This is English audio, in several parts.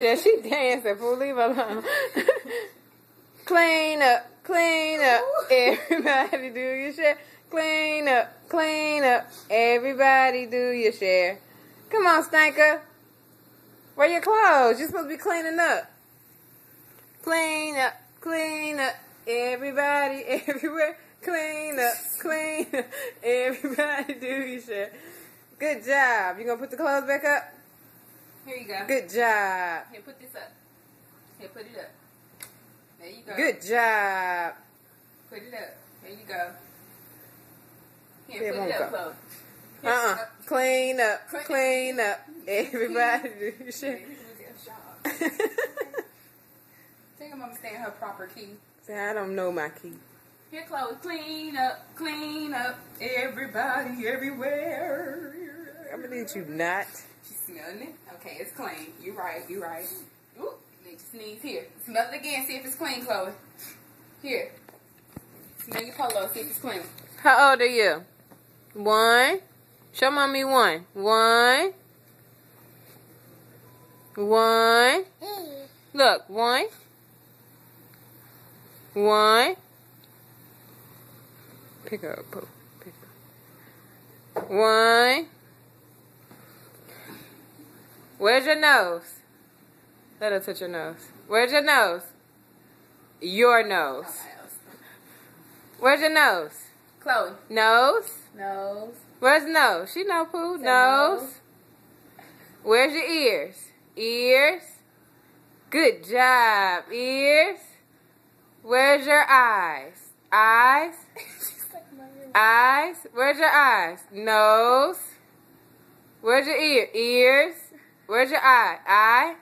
Yeah, she dancing, fool. Leave her alone. Clean up, clean up. Everybody do your share. Clean up, everybody do your share. Come on, Stanker. Wear your clothes. You're supposed to be cleaning up. Clean up, everybody, everywhere. Clean up, everybody do your share. Good job. You gonna put the clothes back up? Here you go. Good job. Here, put this up. Here, put it up. There you go. Good job. Put it up. There you go. Here, It put won't it up, go. Chloe. Clean up. Everybody do your shit. Think I'm gonna stay in her proper key. See, I don't know my key. Here, Chloe. Clean up. Everybody, everywhere. I'm gonna need you not. She's smelling it. Okay, it's clean. You right. Ooh, need to sneeze. Here. Smell it again. See if it's clean, Chloe. Here. Smell your polo. See if it's clean. How old are you? 1. Show mommy 1. 1. Look, 1. 1. Pick her up, Pooh. Pick her up. 1. Where's your nose? Let her touch your nose. Where's your nose? Your nose. Where's your nose? Chloe. Nose. Where's nose? She know, Pooh. Nose. Where's your ears? Ears. Good job. Ears. Where's your eyes? Eyes. Eyes. Where's your eyes? Nose. Where's your ear? Ears. Where's your eye? Eye.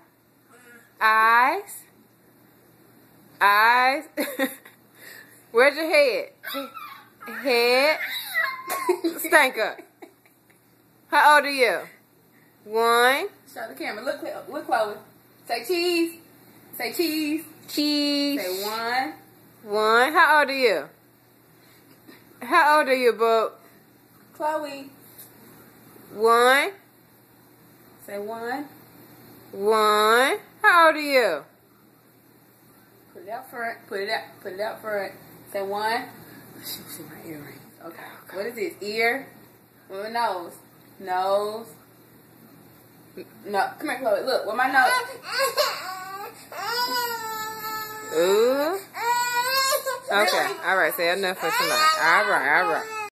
Eyes. Eyes. Where's your head? Head. Stank up. How old are you? 1. Show the camera. Look, Chloe. Say cheese. Say cheese. Cheese. Say 1. 1. How old are you? How old are you, boo? Chloe. 1. Say 1. 1. How old are you? Put it out front. Put it out front. Say 1. She my earrings. Okay. What is this? Ear? With my nose. Nose. No. Come here, Chloe. Look. With my nose. Ooh. Okay. All right. Say enough for tonight. All right.